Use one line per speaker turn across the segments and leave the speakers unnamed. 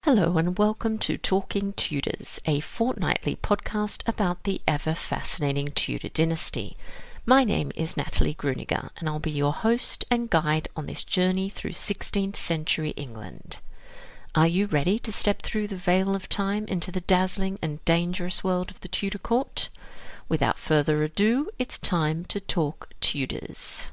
Hello and welcome to Talking Tudors, a fortnightly podcast about the ever-fascinating Tudor dynasty. My name is Natalie Grueninger and I'll be your host and guide on this journey through 16th century England. Are you ready to step through the veil of time into the dazzling and dangerous world of the Tudor court? Without further ado, it's time to talk Tudors.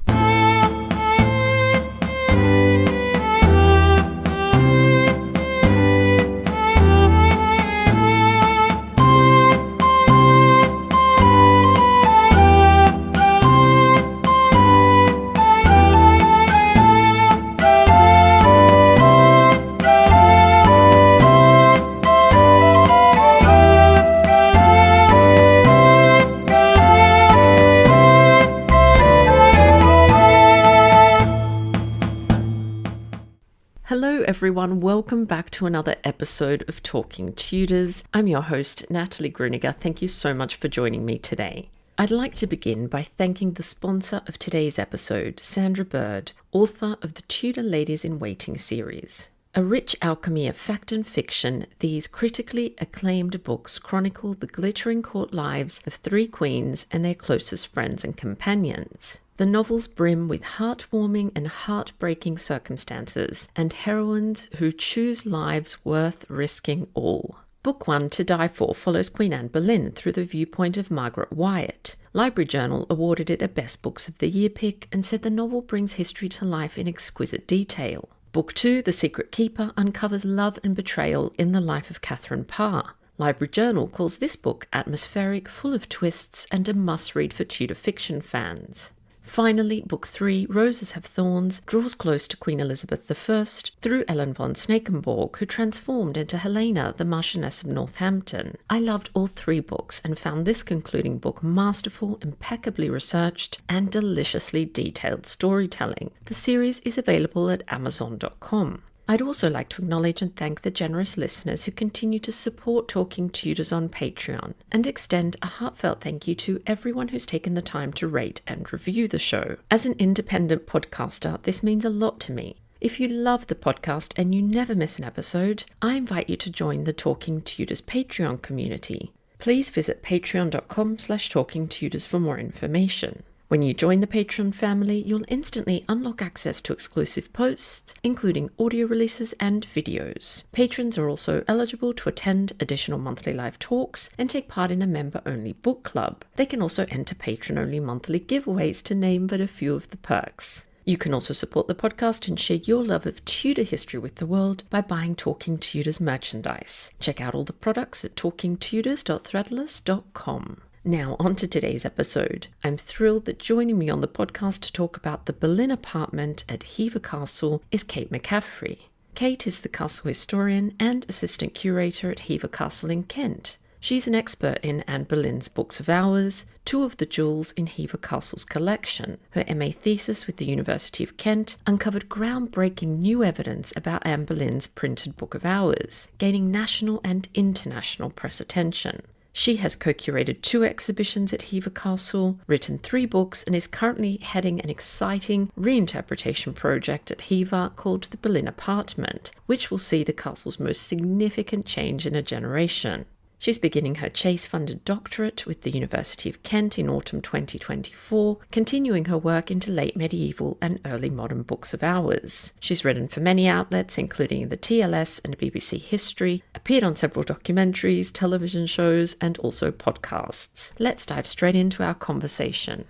Hello everyone, welcome back to another episode of Talking Tudors. I'm your host, Natalie Grueninger. Thank you so much for joining me today. I'd like to begin by thanking the sponsor of today's episode, Sandra Bird, author of the Tudor Ladies in Waiting series. A rich alchemy of fact and fiction, these critically acclaimed books chronicle the glittering court lives of three queens and their closest friends and companions. The novels brim with heartwarming and heartbreaking circumstances and heroines who choose lives worth risking all. Book 1, To Die For, follows Queen Anne Boleyn through the viewpoint of Margaret Wyatt. Library Journal awarded it a Best Books of the Year pick and said the novel brings history to life in exquisite detail. Book 2, The Secret Keeper, uncovers love and betrayal in the life of Catherine Parr. Library Journal calls this book atmospheric, full of twists, and a must-read for Tudor fiction fans. Finally, Book 3, Roses Have Thorns, draws close to Queen Elizabeth I through Ellen von Snakenborg, who transformed into Helena, the Marchioness of Northampton. I loved all three books and found this concluding book masterful, impeccably researched, and deliciously detailed storytelling. The series is available at Amazon.com. I'd also like to acknowledge and thank the generous listeners who continue to support Talking Tudors on Patreon, and extend a heartfelt thank you to everyone who's taken the time to rate and review the show. As an independent podcaster, this means a lot to me. If you love the podcast and you never miss an episode, I invite you to join the Talking Tudors Patreon community. Please visit patreon.com/talkingtudors for more information. When you join the Patreon family, you'll instantly unlock access to exclusive posts, including audio releases and videos. Patrons are also eligible to attend additional monthly live talks and take part in a member-only book club. They can also enter patron-only monthly giveaways, to name but a few of the perks. You can also support the podcast and share your love of Tudor history with the world by buying Talking Tudors merchandise. Check out all the products at talkingtudors.threadless.com. Now, on to today's episode. I'm thrilled that joining me on the podcast to talk about the Boleyn Apartment at Hever Castle is Kate McCaffrey. Kate is the castle historian and assistant curator at Hever Castle in Kent. She's an expert in Anne Boleyn's Books of Hours, two of the jewels in Hever Castle's collection. Her MA thesis with the University of Kent uncovered groundbreaking new evidence about Anne Boleyn's printed Book of Hours, gaining national and international press attention. She has co-curated 2 exhibitions at Hever Castle, written 3 books, and is currently heading an exciting reinterpretation project at Hever called the Boleyn Apartment, which will see the castle's most significant change in a generation. She's beginning her Chase-funded doctorate with the University of Kent in autumn 2024, continuing her work into late medieval and early modern Books of Hours. She's written for many outlets, including the TLS and BBC History, appeared on several documentaries, television shows, and also podcasts. Let's dive straight into our conversation.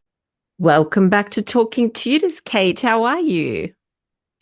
Welcome back to Talking Tudors, Kate. How are you?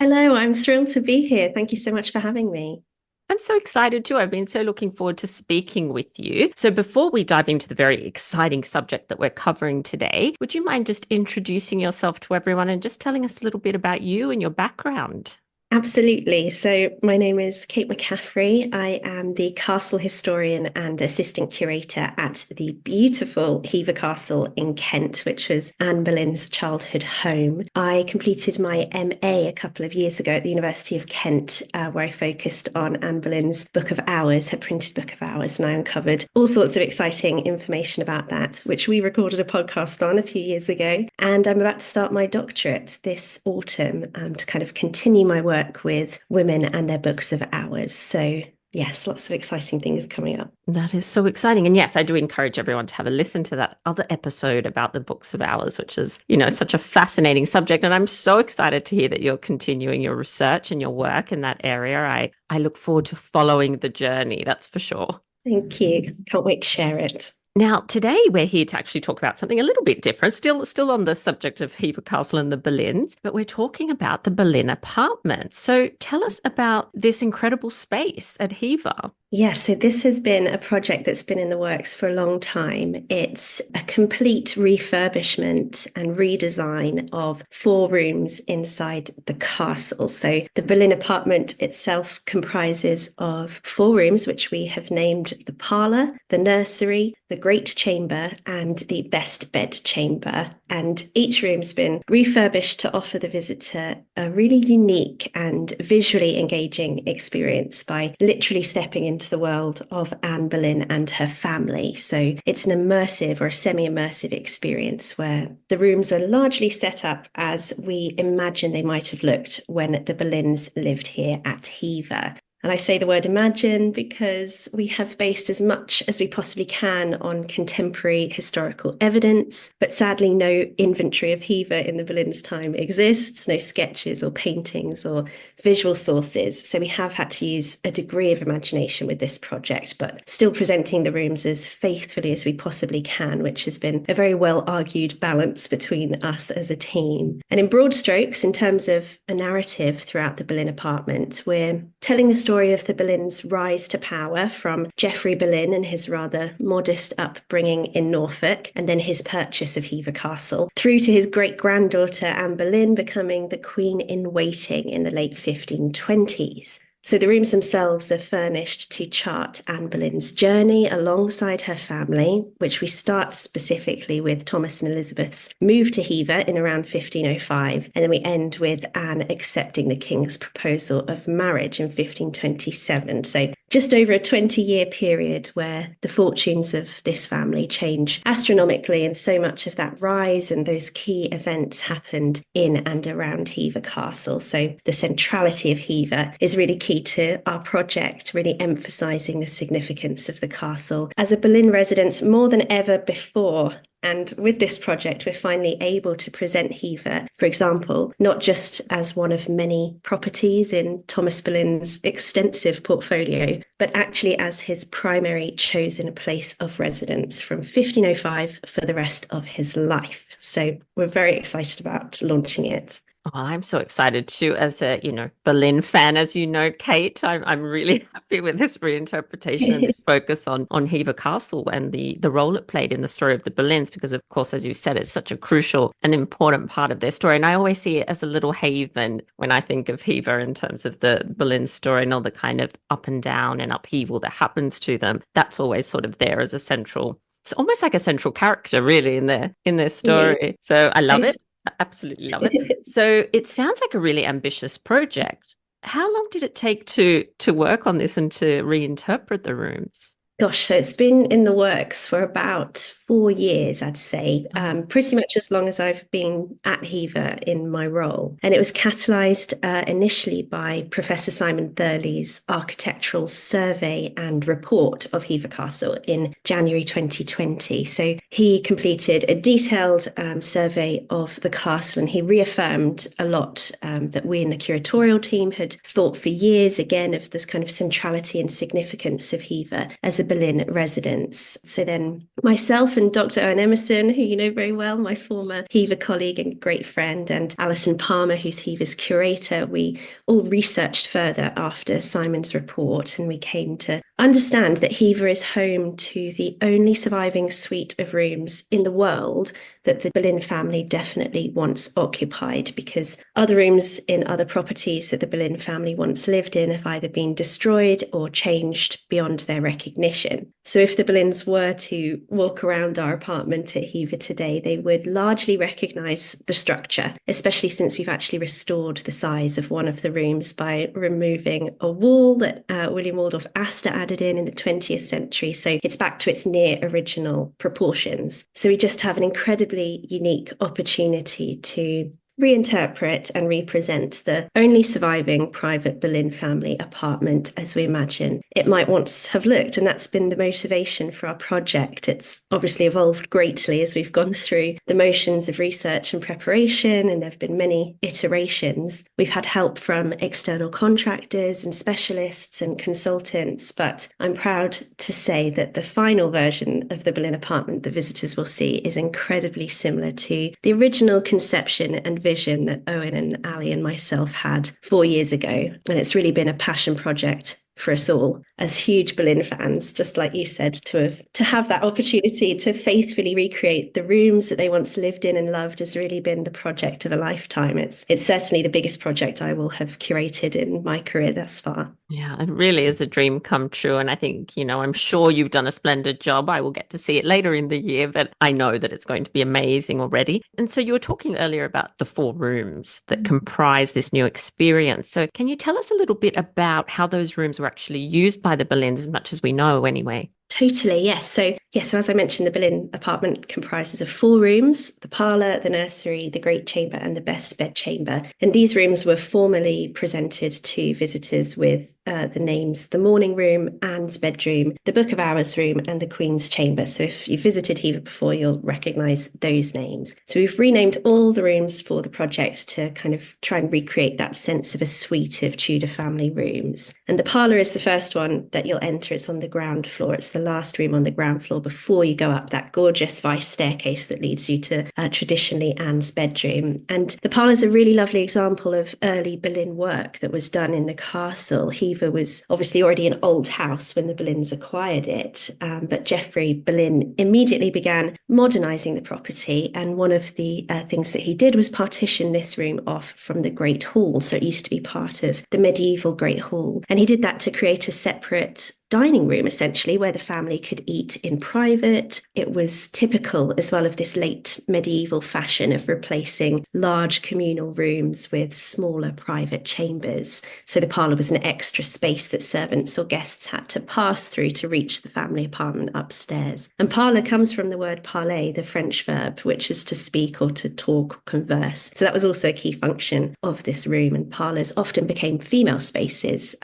Hello, I'm thrilled to be here. Thank you so much for having me.
I'm so excited too. I've been so looking forward to speaking with you. So before we dive into the very exciting subject that we're covering today, would you mind just introducing yourself to everyone and just telling us a little bit about you and your background?
Absolutely. So my name is Kate McCaffrey. I am the castle historian and assistant curator at the beautiful Hever Castle in Kent, which was Anne Boleyn's childhood home. I completed my MA a couple of years ago at the University of Kent, where I focused on Anne Boleyn's Book of Hours, her printed Book of Hours, and I uncovered all sorts of exciting information about that, which we recorded a podcast on a few years ago. And I'm about to start my doctorate this autumn to kind of continue my work with women and their books of hours. So Yes, lots of exciting things coming up.
That is so exciting. And yes, I do encourage everyone to have a listen to that other episode about the books of hours, which is, such a fascinating subject. And I'm so excited to hear that you're continuing your research and your work in that area. I look forward to following the journey, that's for sure.
Thank you. Can't wait to share it.
Now, today we're here to actually talk about something a little bit different, still on the subject of Hever Castle and the Boleyns, but we're talking about the Boleyn Apartment. So tell us about this incredible space at Hever.
Yeah, so this has been a project that's been in the works for a long time. It's a complete refurbishment and redesign of 4 rooms inside the castle. So the Boleyn Apartment itself comprises of 4 rooms, which we have named the parlour, the nursery, the great chamber, and the best bed chamber. And each room's been refurbished to offer the visitor a really unique and visually engaging experience by literally stepping into the world of Anne Boleyn and her family. So it's an immersive or a semi-immersive experience where the rooms are largely set up as we imagine they might have looked when the Boleyns lived here at Hever. And I say the word imagine because we have based as much as we possibly can on contemporary historical evidence, but sadly no inventory of Hever in the Boleyns' time exists, no sketches or paintings or visual sources. So we have had to use a degree of imagination with this project, but still presenting the rooms as faithfully as we possibly can, which has been a very well-argued balance between us as a team. And in broad strokes, in terms of a narrative throughout the Boleyn Apartment, we're telling the story of the Boleyns' rise to power from Geoffrey Boleyn and his rather modest upbringing in Norfolk, and then his purchase of Hever Castle, through to his great-granddaughter Anne Boleyn becoming the Queen-in-Waiting in the late 1520s. So the rooms themselves are furnished to chart Anne Boleyn's journey alongside her family, which we start specifically with Thomas and Elizabeth's move to Hever in around 1505, and then we end with Anne accepting the king's proposal of marriage in 1527. So just over a 20-year period where the fortunes of this family change astronomically, and so much of that rise and those key events happened in and around Hever Castle. So the centrality of Hever is really key to our project, really emphasising the significance of the castle as a Boleyn residence more than ever before. And with this project, we're finally able to present Hever, for example, not just as one of many properties in Thomas Boleyn's extensive portfolio, but actually as his primary chosen place of residence from 1505 for the rest of his life. So we're very excited about launching it.
Well, I'm so excited too, as a, Boleyn fan, as you know, Kate. I'm really happy with this reinterpretation and this focus on Hever Castle and the role it played in the story of the Boleyns, because of course, as you said, it's such a crucial and important part of their story. And I always see it as a little haven when I think of Hever in terms of the Boleyn story and all the kind of up and down and upheaval that happens to them. That's always sort of there as a central, it's almost like a central character really in their story. Yeah. So I love it. I absolutely love it. So it sounds like a really ambitious project. How long did it take to work on this and to reinterpret the rooms?
Gosh, so it's been in the works for about 4 years, I'd say, pretty much as long as I've been at Hever in my role. And it was catalysed initially by Professor Simon Thurley's architectural survey and report of Hever Castle in January 2020. So he completed a detailed survey of the castle, and he reaffirmed a lot that we in the curatorial team had thought for years, again, of this kind of centrality and significance of Hever as a Boleyn residence. So then myself and Dr. Owen Emerson, who you know very well, my former Hever colleague and great friend, and Alison Palmer, who's Hever's curator, we all researched further after Simon's report, and we came to understand that Hever is home to the only surviving suite of rooms in the world that the Boleyn family definitely once occupied, because other rooms in other properties that the Boleyn family once lived in have either been destroyed or changed beyond their recognition. So if the Boleyns were to walk around our apartment at Hever today, they would largely recognise the structure, especially since we've actually restored the size of one of the rooms by removing a wall that William Waldorf Astor added in the 20th century. So it's back to its near original proportions. So we just have an incredibly unique opportunity to reinterpret and represent the only surviving private Boleyn family apartment as we imagine it might once have looked. And that's been the motivation for our project. It's obviously evolved greatly as we've gone through the motions of research and preparation, and there have been many iterations. We've had help from external contractors and specialists and consultants, but I'm proud to say that the final version of the Boleyn apartment that visitors will see is incredibly similar to the original conception and vision that Owen and Ali and myself had 4 years ago. And it's really been a passion project for us all as huge Boleyn fans, just like you said, to have that opportunity to faithfully recreate the rooms that they once lived in and loved has really been the project of a lifetime. It's certainly the biggest project I will have curated in my career thus far.
Yeah, it really is a dream come true. And I think, I'm sure you've done a splendid job. I will get to see it later in the year, but I know that it's going to be amazing already. And so you were talking earlier about the 4 rooms that comprise this new experience. So can you tell us a little bit about how those rooms were actually used by the Boleyns, as much as we know anyway?
Totally, yes. So as I mentioned, the Boleyn apartment comprises of 4 rooms: the parlour, the nursery, the great chamber, and the best bed chamber. And these rooms were formally presented to visitors with the names: the morning room, Anne's bedroom, the Book of Hours room, and the Queen's chamber. So if you visited Hever before, you'll recognise those names. So we've renamed all the rooms for the project to kind of try and recreate that sense of a suite of Tudor family rooms. And the parlour is the first one that you'll enter. It's on the ground floor. It's the last room on the ground floor before you go up that gorgeous vice staircase that leads you to traditionally Anne's bedroom. And the parlour is a really lovely example of early Boleyn work that was done in the castle. Hever was obviously already an old house when the Boleyns acquired it, but Geoffrey Boleyn immediately began modernising the property, and one of the things that he did was partition this room off from the Great Hall. So it used to be part of the medieval Great Hall, and he did that to create a separate dining room, essentially, where the family could eat in private. It was typical as well of this late medieval fashion of replacing large communal rooms with smaller private chambers. So the parlour was an extra space that servants or guests had to pass through to reach the family apartment upstairs. And parlour comes from the word parler, the French verb, which is to speak or to talk or converse. So that was also a key function of this room. And parlours often became female spaces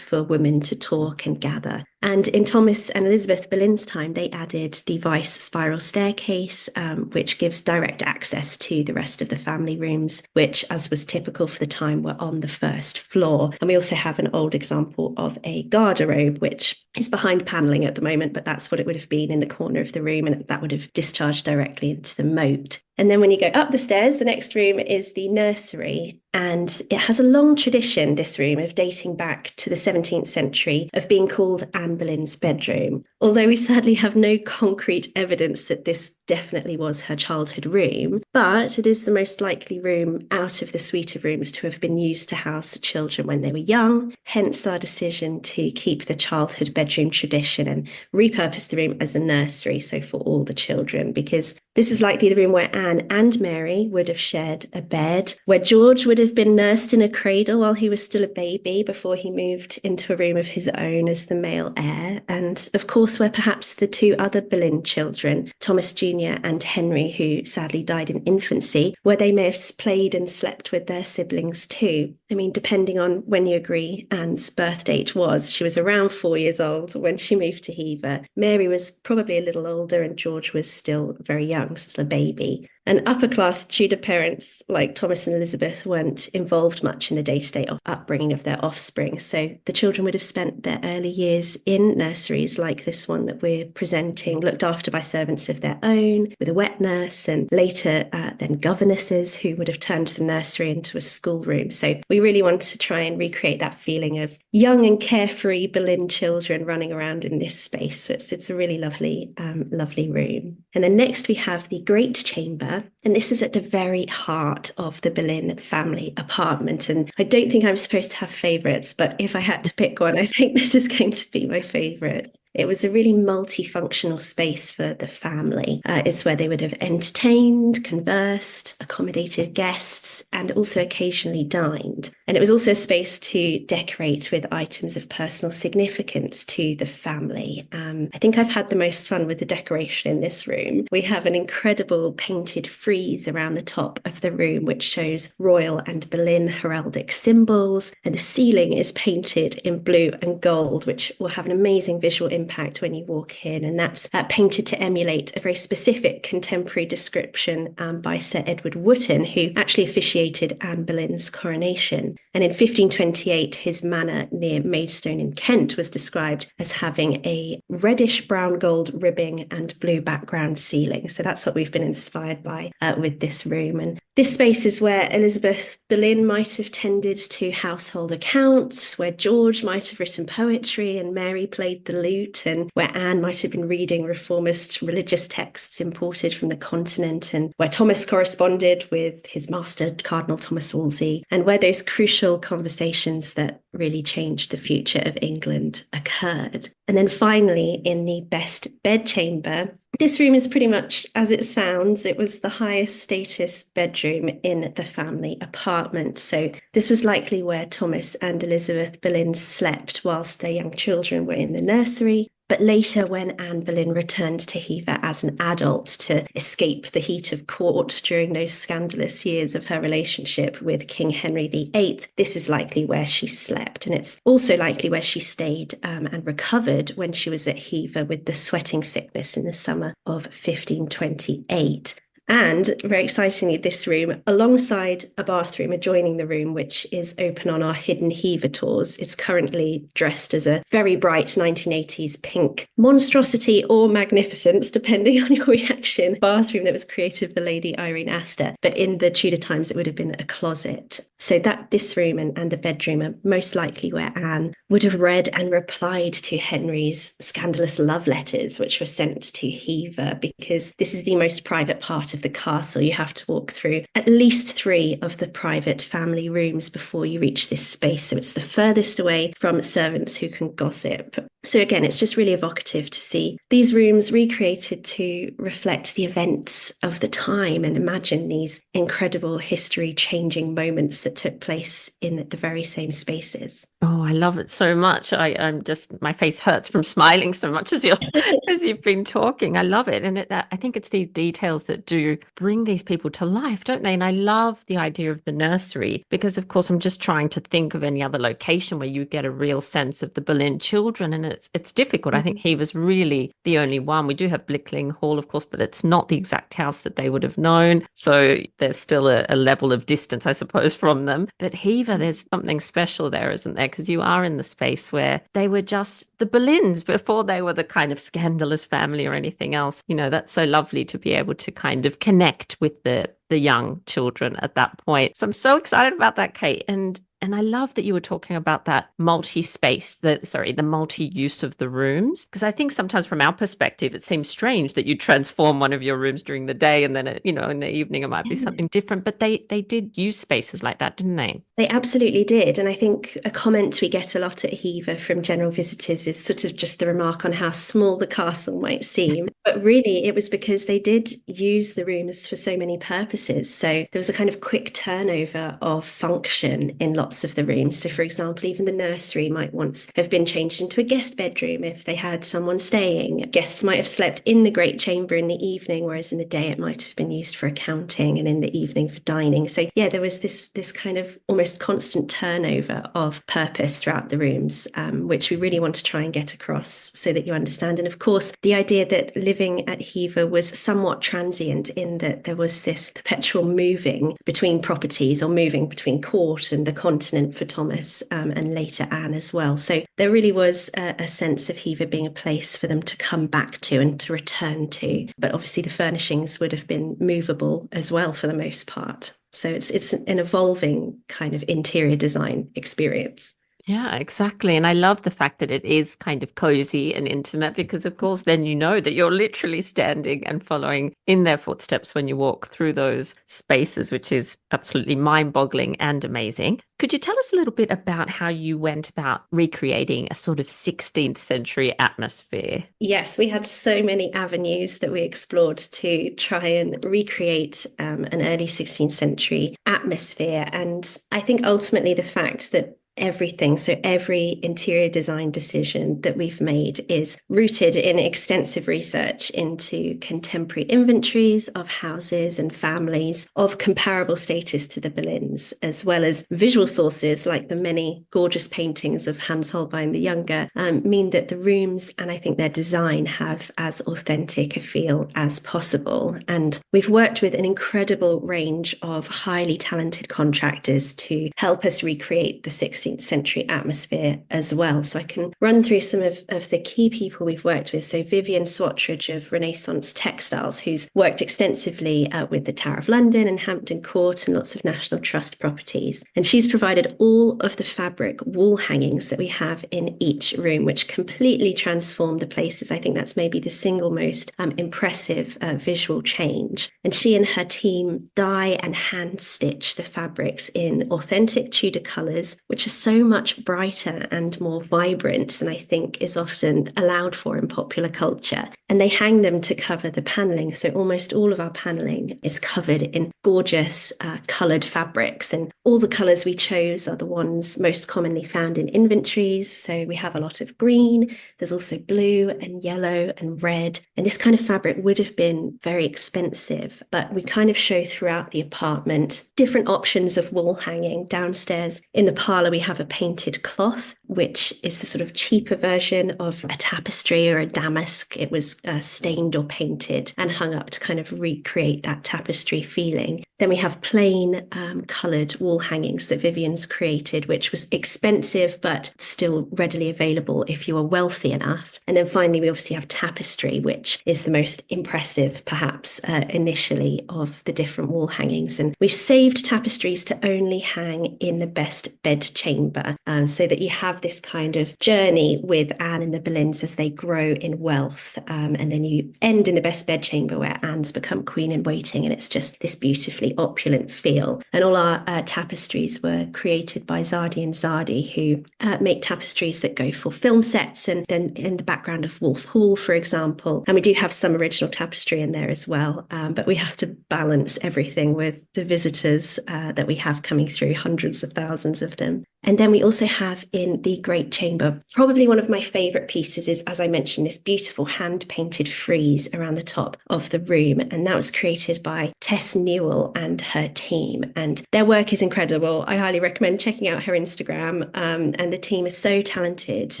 for women to talk and gather. And in Thomas and Elizabeth Boleyn's time, they added the vice spiral staircase, which gives direct access to the rest of the family rooms, which, as was typical for the time, were on the first floor. And we also have an old example of a garderobe, which is behind panelling at the moment, but that's what it would have been in the corner of the room, and that would have discharged directly into the moat. And then when you go up the stairs, the next room is the nursery. And it has a long tradition, this room, of dating back to the 17th century, of being called Anne Boleyn's bedroom. Although we sadly have no concrete evidence that this definitely was her childhood room, but it is the most likely room out of the suite of rooms to have been used to house the children when they were young. Hence our decision to keep the childhood bedroom tradition and repurpose the room as a nursery, so for all the children, because this is likely the room where Anne and Mary would have shared a bed, where George would have been nursed in a cradle while he was still a baby before he moved into a room of his own as the male heir, and of course where perhaps the 2 other Boleyn children, Thomas Jr. and Henry, who sadly died in infancy, where they may have played and slept with their siblings too. I mean, depending on when you agree Anne's birth date was, she was around 4 years old when she moved to Hever. Mary was probably a little older and George was still very young, still a baby. And upper-class Tudor parents like Thomas and Elizabeth weren't involved much in the day-to-day upbringing of their offspring. So the children would have spent their early years in nurseries like this one that we're presenting, looked after by servants of their own, with a wet nurse, and later then governesses who would have turned the nursery into a schoolroom. So we really want to try and recreate that feeling of young and carefree Boleyn children running around in this space. So it's a really lovely, lovely room. And then next we have the Great Chamber. And this is at the very heart of the Boleyn family apartment. And I don't think I'm supposed to have favourites, but if I had to pick one, I think this is going to be my favourite. It was a really multifunctional space for the family. It's where they would have entertained, conversed, accommodated guests, and also occasionally dined. And it was also a space to decorate with items of personal significance to the family. I think I've had the most fun with the decoration in this room. We have an incredible painted frieze around the top of the room, which shows royal and Boleyn heraldic symbols. And the ceiling is painted in blue and gold, which will have an amazing visual impact when you walk in. And that's painted to emulate a very specific contemporary description by Sir Edward Wotton, who actually officiated Anne Boleyn's coronation. And in 1528, his manor near Maidstone in Kent was described as having a reddish brown gold ribbing and blue background ceiling. So that's what we've been inspired by with this room. And this space is where Elizabeth Boleyn might have tended to household accounts, where George might have written poetry and Mary played the lute, and where Anne might have been reading reformist religious texts imported from the continent, and where Thomas corresponded with his master, Cardinal Thomas Wolsey, and where those crucial conversations that really changed the future of England occurred. And then finally, in the best bedchamber, this room is pretty much as it sounds. It was the highest status bedroom in the family apartment. So this was likely where Thomas and Elizabeth Boleyn slept whilst their young children were in the nursery. But later, when Anne Boleyn returned to Hever as an adult to escape the heat of court during those scandalous years of her relationship with King Henry VIII, this is likely where she slept. And it's also likely where she stayed and recovered when she was at Hever with the sweating sickness in the summer of 1528. And very excitingly, this room, alongside a bathroom adjoining the room, which is open on our hidden Hever tours, it's currently dressed as a very bright 1980s pink monstrosity or magnificence, depending on your reaction, bathroom that was created for Lady Irene Astor. But in the Tudor times, it would have been a closet. So that this room and the bedroom are most likely where Anne would have read and replied to Henry's scandalous love letters, which were sent to Hever, because this is the most private part of the castle. You have to walk through at least 3 of the private family rooms before you reach this space. So it's the furthest away from servants who can gossip. So again, it's just really evocative to see these rooms recreated to reflect the events of the time and imagine these incredible history-changing moments that took place in the very same spaces.
Oh, I love it so much. I'm just, my face hurts from smiling so much as you've been talking. I love it. And I think it's these details that do bring these people to life, don't they? And I love the idea of the nursery because, of course, I'm just trying to think of any other location where you get a real sense of the Boleyn children. And it's difficult. I think Hever's really the only one. We do have Blickling Hall, of course, but it's not the exact house that they would have known. So there's still a level of distance, I suppose, from them. But Hever, there's something special there, isn't there? Because you are in the space where they were just the Boleyns before they were the kind of scandalous family or anything else. You know, that's so lovely to be able to kind of connect with the young children at that point. So I'm so excited about that, Kate. And I love that you were talking about that multi-space, the multi-use of the rooms, because I think sometimes from our perspective, it seems strange that you transform one of your rooms during the day and then, in the evening, it might be something different. But they did use spaces like that, didn't they?
They absolutely did. And I think a comment we get a lot at Hever from general visitors is sort of just the remark on how small the castle might seem. But really, it was because they did use the rooms for so many purposes. So there was a kind of quick turnover of function in lots of the rooms. So, for example, even the nursery might once have been changed into a guest bedroom if they had someone staying. Guests might have slept in the great chamber in the evening, whereas in the day it might have been used for accounting and in the evening for dining. So, yeah, there was this kind of almost constant turnover of purpose throughout the rooms, which we really want to try and get across so that you understand. And of course, the idea that living at Hever was somewhat transient in that there was this perpetual moving between properties or moving between court and the continent for Thomas and later Anne as well. So there really was a sense of Hever being a place for them to come back to and to return to. But obviously the furnishings would have been movable as well for the most part. So it's an evolving kind of interior design experience.
Yeah, exactly. And I love the fact that it is kind of cozy and intimate because, of course, then you know that you're literally standing and following in their footsteps when you walk through those spaces, which is absolutely mind-boggling and amazing. Could you tell us a little bit about how you went about recreating a sort of 16th century atmosphere?
Yes, we had so many avenues that we explored to try and recreate an early 16th century atmosphere. And I think ultimately the fact that every interior design decision that we've made is rooted in extensive research into contemporary inventories of houses and families of comparable status to the Boleyns, as well as visual sources like the many gorgeous paintings of Hans Holbein the Younger, mean that the rooms and I think their design have as authentic a feel as possible. And we've worked with an incredible range of highly talented contractors to help us recreate the 16th century atmosphere as well. So I can run through some of the key people we've worked with. So Vivian Swatridge of Renaissance Textiles, who's worked extensively with the Tower of London and Hampton Court and lots of National Trust properties. And she's provided all of the fabric wall hangings that we have in each room, which completely transform the places. I think that's maybe the single most impressive visual change. And she and her team dye and hand stitch the fabrics in authentic Tudor colours, which are so much brighter and more vibrant than I think is often allowed for in popular culture. And they hang them to cover the panelling. So almost all of our panelling is covered in gorgeous coloured fabrics. And all the colours we chose are the ones most commonly found in inventories. So we have a lot of green. There's also blue and yellow and red. And this kind of fabric would have been very expensive, but we kind of show throughout the apartment different options of wall hanging. Downstairs in the parlour, we have a painted cloth, which is the sort of cheaper version of a tapestry or a damask. It was stained or painted and hung up to kind of recreate that tapestry feeling. Then we have plain coloured wall hangings that Vivian's created, which was expensive but still readily available if you were wealthy enough. And then finally, we obviously have tapestry, which is the most impressive, perhaps initially, of the different wall hangings. And we've saved tapestries to only hang in the best bed chamber, so that you have this kind of journey with Anne and the Boleyns as they grow in wealth. And then you end in the best bed chamber where Anne's become queen in waiting. And it's just this beautifully opulent feel. And all our tapestries were created by Zardi and Zardi, who make tapestries that go for film sets and then in the background of Wolf Hall, for example. And we do have some original tapestry in there as well. But we have to balance everything with the visitors that we have coming through, hundreds of thousands of them. And then we also have in the Great Chamber, probably one of my favourite pieces is, as I mentioned, this beautiful hand-painted frieze around the top of the room. And that was created by Tess Newell and her team. And their work is incredible. I highly recommend checking out her Instagram. And the team is so talented.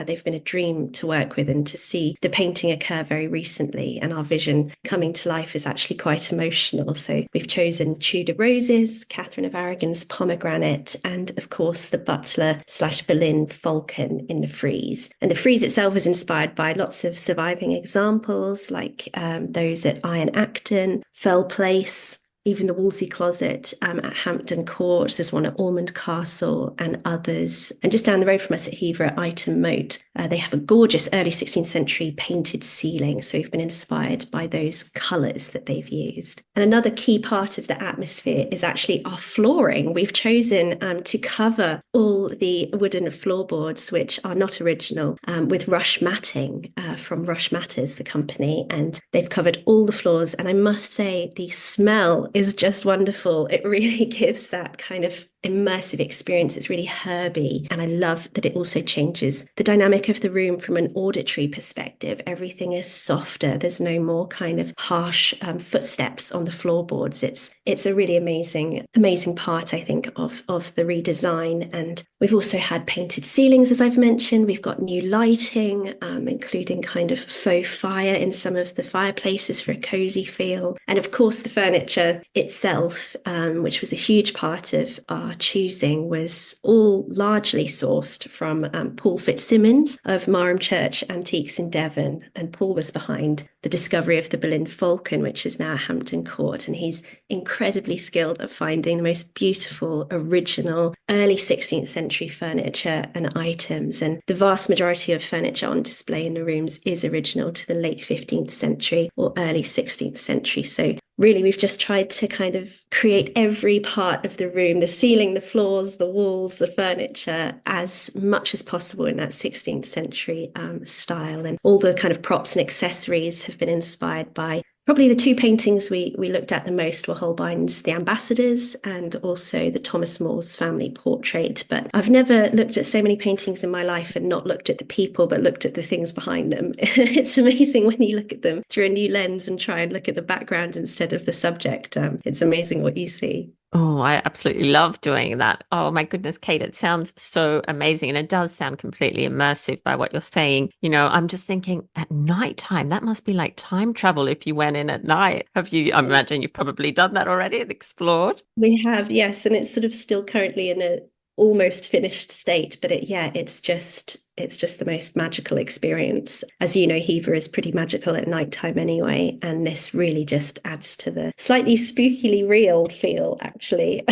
They've been a dream to work with, and to see the painting occur very recently and our vision coming to life is actually quite emotional. So we've chosen Tudor roses, Catherine of Aragon's pomegranate, and of course the butler/Boleyn falcon in the frieze. And the frieze itself is inspired by lots of surviving examples like those at Iron Acton, Fell Place, even the Wolsey Closet at Hampton Court. There's one at Ormond Castle and others. And just down the road from us at Hever at Ighton Moat, they have a gorgeous early 16th century painted ceiling. So we've been inspired by those colours that they've used. And another key part of the atmosphere is actually our flooring. We've chosen to cover all the wooden floorboards, which are not original, with rush matting from Rush Matters, the company. And they've covered all the floors. And I must say, the smell is just wonderful. It really gives that kind of immersive experience. It's really herby. And I love that it also changes the dynamic of the room from an auditory perspective. Everything is softer. There's no more kind of harsh footsteps on the floorboards. It's a really amazing part, I think, of the redesign. And we've also had painted ceilings, as I've mentioned. We've got new lighting, including kind of faux fire in some of the fireplaces for a cozy feel. And of course, the furniture itself, which was a huge part of our our choosing was all largely sourced from Paul Fitzsimmons of Marham Church Antiques in Devon. And Paul was behind the discovery of the Boleyn Falcon, which is now Hampton Court. And he's incredibly skilled at finding the most beautiful, original, early 16th century furniture and items. And the vast majority of furniture on display in the rooms is original to the late 15th century or early 16th century. So really, we've just tried to kind of create every part of the room, the ceiling, the floors, the walls, the furniture, as much as possible in that 16th century style. And all the kind of props and accessories have been inspired by probably the two paintings we looked at the most were Holbein's The Ambassadors and also the Thomas More's family portrait. But I've never looked at so many paintings in my life and not looked at the people, but looked at the things behind them. It's amazing when you look at them through a new lens and try and look at the background instead of the subject. It's amazing what you see.
Oh, I absolutely love doing that. Oh my goodness, Kate, it sounds so amazing. And it does sound completely immersive by what you're saying. I'm just thinking at nighttime, that must be like time travel if you went in at night. I imagine you've probably done that already and explored.
We have, yes, and it's sort of still currently in a almost finished state, but it's just the most magical experience. As you know, Hever is pretty magical at nighttime anyway, and this really just adds to the slightly spookily real feel, actually.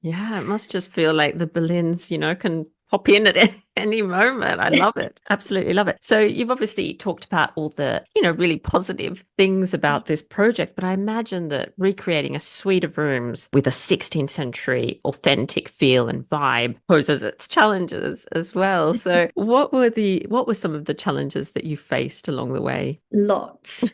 Yeah, it must just feel like the Boleyns, can pop in at any moment. I love it. Absolutely love it. So you've obviously talked about all the, really positive things about this project, but I imagine that recreating a suite of rooms with a 16th century authentic feel and vibe poses its challenges as well. So what were some of the challenges that you faced along the way?
Lots,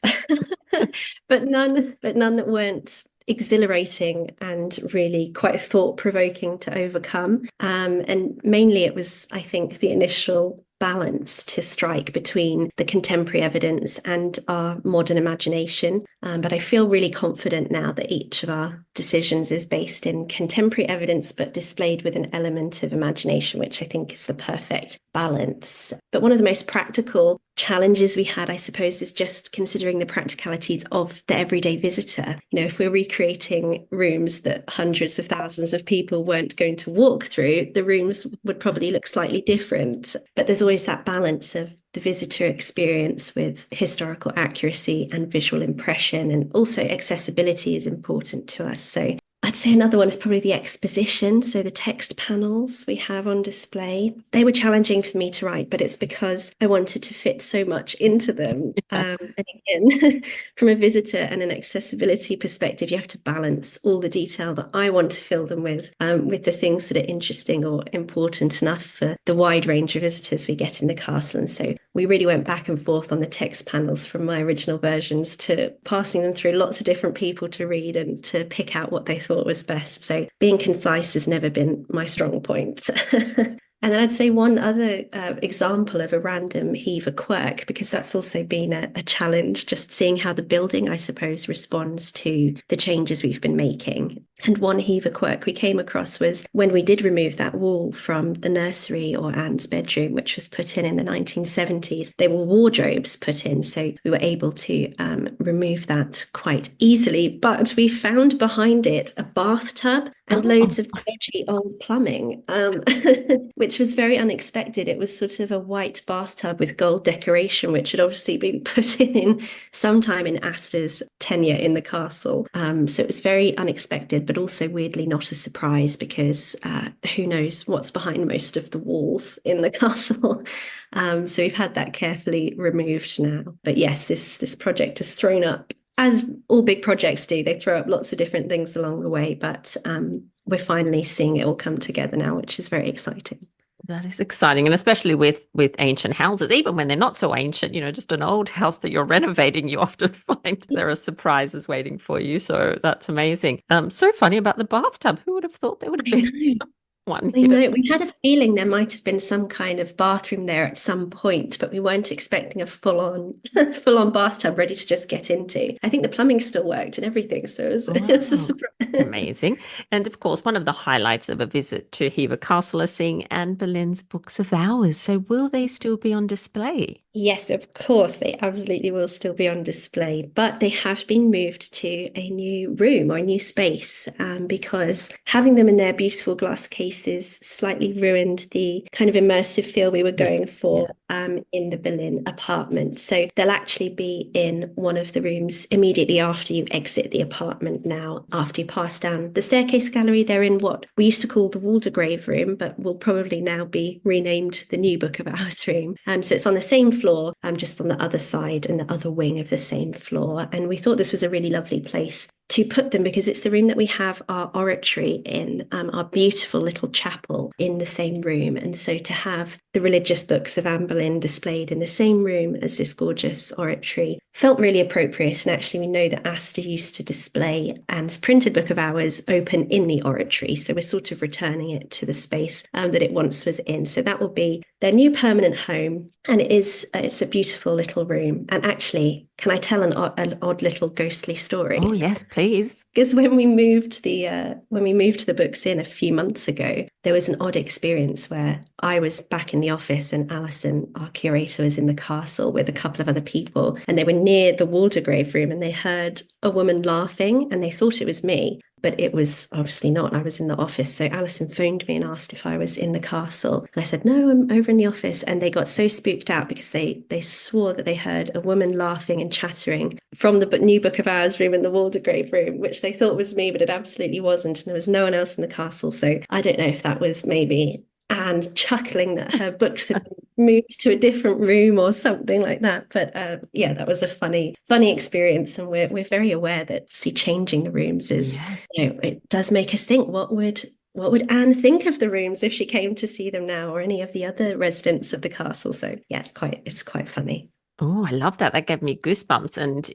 but none that weren't exhilarating and really quite thought-provoking to overcome. And mainly it was, I think, the initial balance to strike between the contemporary evidence and our modern imagination. But I feel really confident now that each of our decisions is based in contemporary evidence, but displayed with an element of imagination, which I think is the perfect balance. But one of the most practical challenges we had, I suppose, is just considering the practicalities of the everyday visitor. If we're recreating rooms that hundreds of thousands of people weren't going to walk through, the rooms would probably look slightly different. But there's always that balance of the visitor experience with historical accuracy and visual impression, and also accessibility is important to us. So I'd say another one is probably the exposition. So the text panels we have on display, they were challenging for me to write, but it's because I wanted to fit so much into them. And again, from a visitor and an accessibility perspective, you have to balance all the detail that I want to fill them with the things that are interesting or important enough for the wide range of visitors we get in the castle. And so we really went back and forth on the text panels from my original versions to passing them through lots of different people to read and to pick out what they thought was best. So being concise has never been my strong point. And then I'd say one other example of a random Hever quirk, because that's also been a challenge, just seeing how the building, I suppose, responds to the changes we've been making. And one Hever quirk we came across was when we did remove that wall from the nursery or Anne's bedroom, which was put in the 1970s, there were wardrobes put in. So we were able to remove that quite easily. But we found behind it a bathtub and loads of dodgy old plumbing, which was very unexpected. It was sort of a white bathtub with gold decoration, which had obviously been put in sometime in Asta's tenure in the castle. So it was very unexpected, but also weirdly not a surprise, because who knows what's behind most of the walls in the castle. So we've had that carefully removed now. But yes, this project has thrown up, as all big projects do, they throw up lots of different things along the way, but we're finally seeing it all come together now, which is very exciting.
That is exciting. And especially with ancient houses, even when they're not so ancient, just an old house that you're renovating, you often find there are surprises waiting for you. So that's amazing. So funny about the bathtub. Who would have thought there would have been one?
I know, we had a feeling there might have been some kind of bathroom there at some point, but we weren't expecting a full-on bathtub ready to just get into. I think the plumbing still worked and everything, so it was a surprise.
Amazing. And of course, one of the highlights of a visit to Hever Castle is seeing Anne Boleyn's books of hours. So will they still be on display?
Yes, of course, they absolutely will still be on display, but they have been moved to a new room or a new space because having them in their beautiful glass cases slightly ruined the kind of immersive feel we were going
Yes, yeah.
for in the Boleyn apartment. So they'll actually be in one of the rooms immediately after you exit the apartment now, after you pass down the staircase gallery. They're in what we used to call the Waldegrave room, but will probably now be renamed the New Book of Hours room. So it's on the same floor, just on the other side and the other wing of the same floor. And we thought this was a really lovely place to put them because it's the room that we have our oratory in, our beautiful little chapel in the same room. And so to have the religious books of Anne Boleyn displayed in the same room as this gorgeous oratory felt really appropriate. And actually, we know that Astor used to display Anne's printed Book of Hours open in the oratory. So we're sort of returning it to the space that it once was in. So that will be their new permanent home. And it's a beautiful little room. And actually, can I tell an odd little ghostly story?
Oh, yes, please.
Because when we moved the books in a few months ago, there was an odd experience where I was back in the office and Alison, our curator, was in the castle with a couple of other people, and they were near the Waldegrave room and they heard a woman laughing and they thought it was me. But it was obviously not. I was in the office. So Alison phoned me and asked if I was in the castle. And I said, no, I'm over in the office. And they got so spooked out because they swore that they heard a woman laughing and chattering from the new Book of Hours room in the Waldegrave room, which they thought was me, but it absolutely wasn't. And there was no one else in the castle. So I don't know if that was maybe Anne chuckling that her books had moved to a different room or something like that. But yeah, that was a funny experience, and we're very aware that changing the rooms is,
Yes.
it does make us think what would Anne think of the rooms if she came to see them now, or any of the other residents of the castle. So yeah, it's quite funny.
Oh, I love that. That gave me goosebumps. And,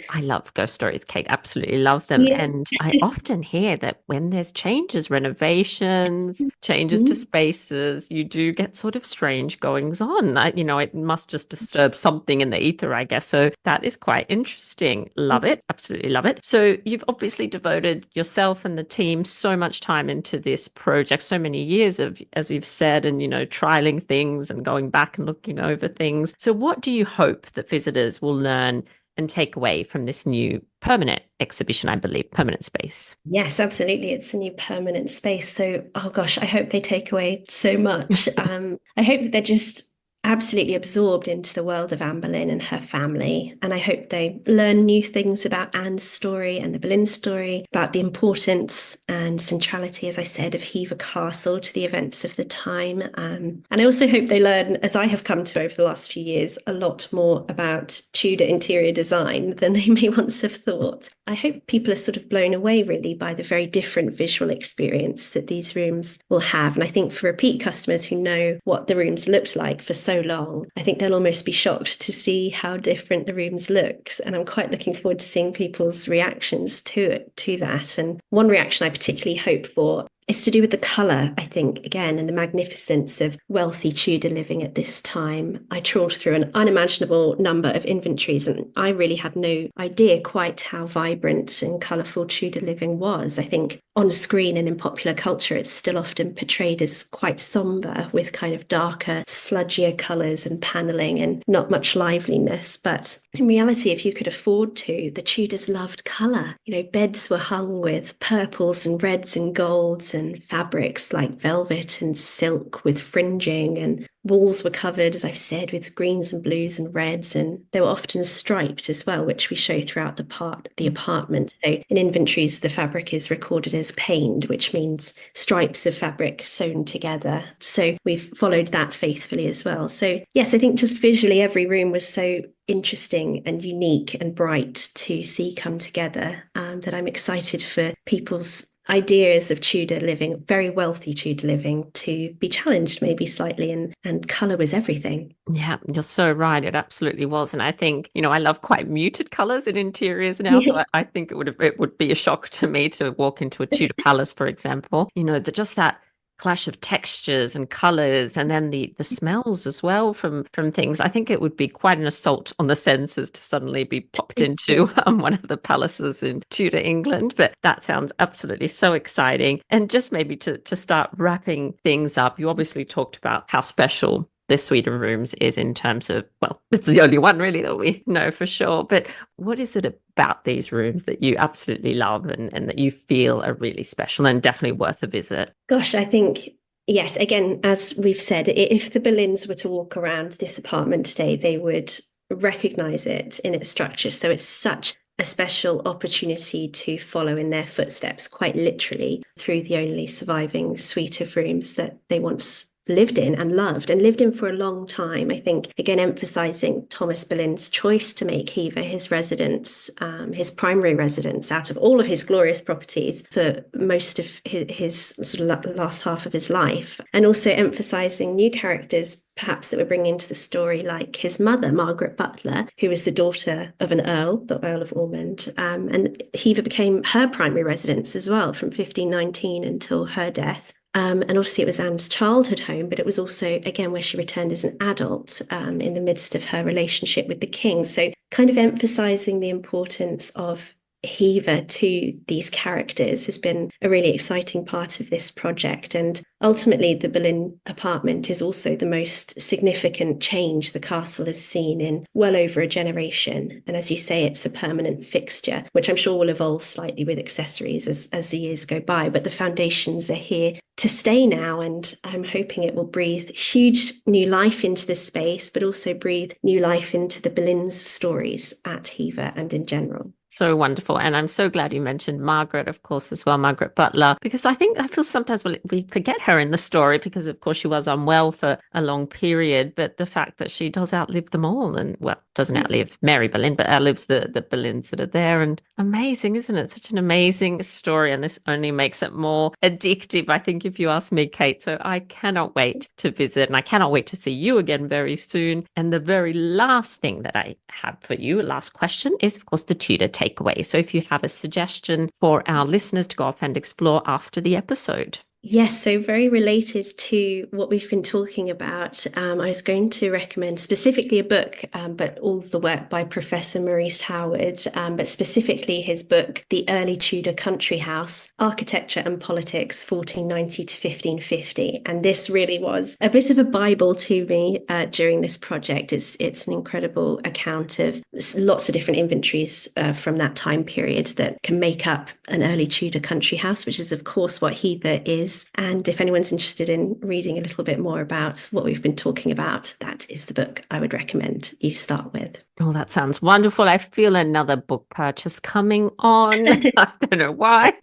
I love ghost stories, Kate, absolutely love them.
Yes.
And I often hear that when there's changes, renovations, changes to
Mhm.
spaces, you do get sort of strange goings on. It must just disturb something in the ether, I guess. So that is quite interesting. Love it. Absolutely love it. So you've obviously devoted yourself and the team so much time into this project, so many years of, as you've said, and, trialing things and going back and looking over things. So what do you hope that visitors will learn and take away from this new permanent exhibition, I believe, permanent space?
Yes, absolutely. It's a new permanent space. So, oh gosh, I hope they take away so much. I hope that they're just absolutely absorbed into the world of Anne Boleyn and her family. And I hope they learn new things about Anne's story and the Boleyn story, about the importance and centrality, as I said, of Hever Castle to the events of the time. And I also hope they learn, as I have come to over the last few years, a lot more about Tudor interior design than they may once have thought. I hope people are sort of blown away, really, by the very different visual experience that these rooms will have. And I think for repeat customers who know what the rooms looked like for so long, I think they'll almost be shocked to see how different the rooms look. And I'm quite looking forward to seeing people's reactions to that. And one reaction I particularly hope for is to do with the colour, I think, again, and the magnificence of wealthy Tudor living at this time. I trawled through an unimaginable number of inventories, and I really had no idea quite how vibrant and colourful Tudor living was. I think on screen and in popular culture, it's still often portrayed as quite sombre, with kind of darker, sludgier colours and panelling and not much liveliness. But in reality, if you could afford to, the Tudors loved colour. Beds were hung with purples and reds and golds, and fabrics like velvet and silk with fringing, and walls were covered, as I've said, with greens and blues and reds, and they were often striped as well, which we show throughout the apartment. So in inventories, the fabric is recorded as paned, which means stripes of fabric sewn together. So we've followed that faithfully as well. So yes, I think just visually every room was so interesting and unique and bright to see come together, that I'm excited for people's ideas of Tudor living, very wealthy Tudor living, to be challenged maybe slightly, and colour was everything.
Yeah, you're so right. It absolutely was. And I think, I love quite muted colors in interiors now. So
Yeah.
I think it would be a shock to me to walk into a Tudor palace, for example. Just that clash of textures and colors, and then the smells as well from things. I think it would be quite an assault on the senses to suddenly be popped into one of the palaces in Tudor England. But that sounds absolutely so exciting. And just maybe to start wrapping things up, you obviously talked about how special the suite of rooms is in terms of, well, it's the only one really that we know for sure. But what is it about these rooms that you absolutely love and that you feel are really special and definitely worth a visit?
Gosh, I think, yes, again, as we've said, if the Boleyns were to walk around this apartment today, they would recognize it in its structure. So it's such a special opportunity to follow in their footsteps, quite literally, through the only surviving suite of rooms that they once lived in and loved and lived in for a long time. I think, again, emphasizing Thomas Boleyn's choice to make Hever his residence, his primary residence out of all of his glorious properties for most of his sort of last half of his life, and also emphasizing new characters perhaps that we're bringing into the story, like his mother, Margaret Butler, who was the daughter of an earl, the Earl of Ormond, and Hever became her primary residence as well from 1519 until her death. And obviously it was Anne's childhood home, but it was also, again, where she returned as an adult in the midst of her relationship with the king. So kind of emphasizing the importance of Hever to these characters has been a really exciting part of this project. And ultimately, the Boleyn Apartment is also the most significant change the castle has seen in well over a generation. And as you say, it's a permanent fixture, which I'm sure will evolve slightly with accessories as the years go by. But the foundations are here to stay now, and I'm hoping it will breathe huge new life into the space, but also breathe new life into the Boleyn's stories at Hever and in general.
So wonderful. And I'm so glad you mentioned Margaret, of course, as well, Margaret Butler, because I feel sometimes we forget her in the story because, of course, she was unwell for a long period. But the fact that she does outlive them all and, well, doesn't outlive Mary Boleyn, but outlives the Boleyns that are there. And amazing, isn't it? Such an amazing story. And this only makes it more addictive, I think, if you ask me, Kate. So I cannot wait to visit, and I cannot wait to see you again very soon. And the very last thing that I have for you, last question, is, of course, the Tudor takeaway. So if you have a suggestion for our listeners to go off and explore after the episode.
Yes, so very related to what we've been talking about. I was going to recommend specifically a book, but all the work by Professor Maurice Howard, but specifically his book, The Early Tudor Country House, Architecture and Politics, 1490 to 1550. And this really was a bit of a Bible to me during this project. It's an incredible account of lots of different inventories from that time period that can make up an early Tudor country house, which is, of course, what Hever is. And if anyone's interested in reading a little bit more about what we've been talking about, that is the book I would recommend you start with.
Oh, that sounds wonderful. I feel another book purchase coming on. I don't know why.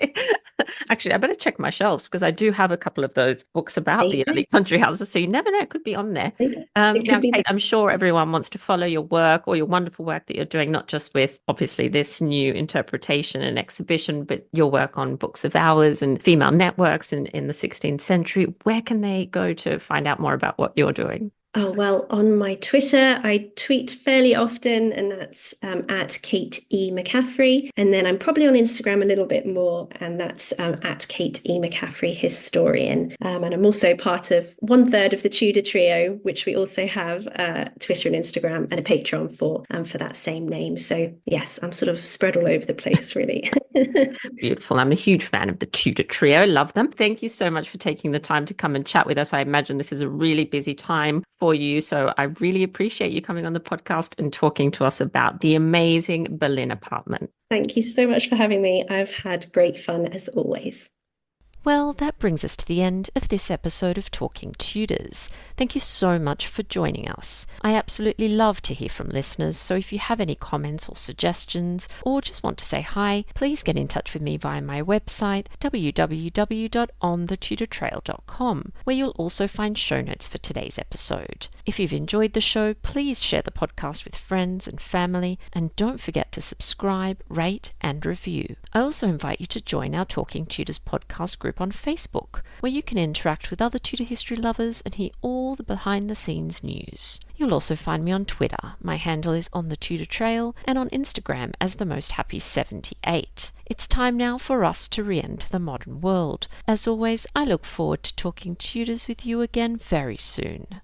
Actually, I better check my shelves because I do have a couple of those books about the early country houses. So you never know, it could be on there. Now, Kate, I'm sure everyone wants to follow your work or your wonderful work that you're doing, not just with obviously this new interpretation and exhibition, but your work on books of hours and female networks in the 16th century. Where can they go to find out more about what you're doing?
Oh, well, on my Twitter, I tweet fairly often, and that's at Kate E. McCaffrey. And then I'm probably on Instagram a little bit more, and that's at Kate E. McCaffrey Historian. And I'm also part of 1/3 of the Tudor Trio, which we also have Twitter and Instagram and a Patreon for that same name. So yes, I'm sort of spread all over the place, really.
Beautiful. I'm a huge fan of the Tudor Trio. Love them. Thank you so much for taking the time to come and chat with us. I imagine this is a really busy time for you. So I really appreciate you coming on the podcast and talking to us about the amazing Boleyn Apartment.
Thank you so much for having me. I've had great fun as always.
Well, that brings us to the end of this episode of Talking Tudors. Thank you so much for joining us. I absolutely love to hear from listeners, so if you have any comments or suggestions, or just want to say hi, please get in touch with me via my website, www.onthetudortrail.com, where you'll also find show notes for today's episode. If you've enjoyed the show, please share the podcast with friends and family, and don't forget to subscribe, rate, and review. I also invite you to join our Talking Tudors podcast group on Facebook, where you can interact with other Tudor history lovers and hear all the behind-the-scenes news. You'll also find me on Twitter. My handle is On The Tudor Trail, and on Instagram as The Most Happy 78. It's time now for us to re-enter the modern world. As always, I look forward to talking Tudors with you again very soon.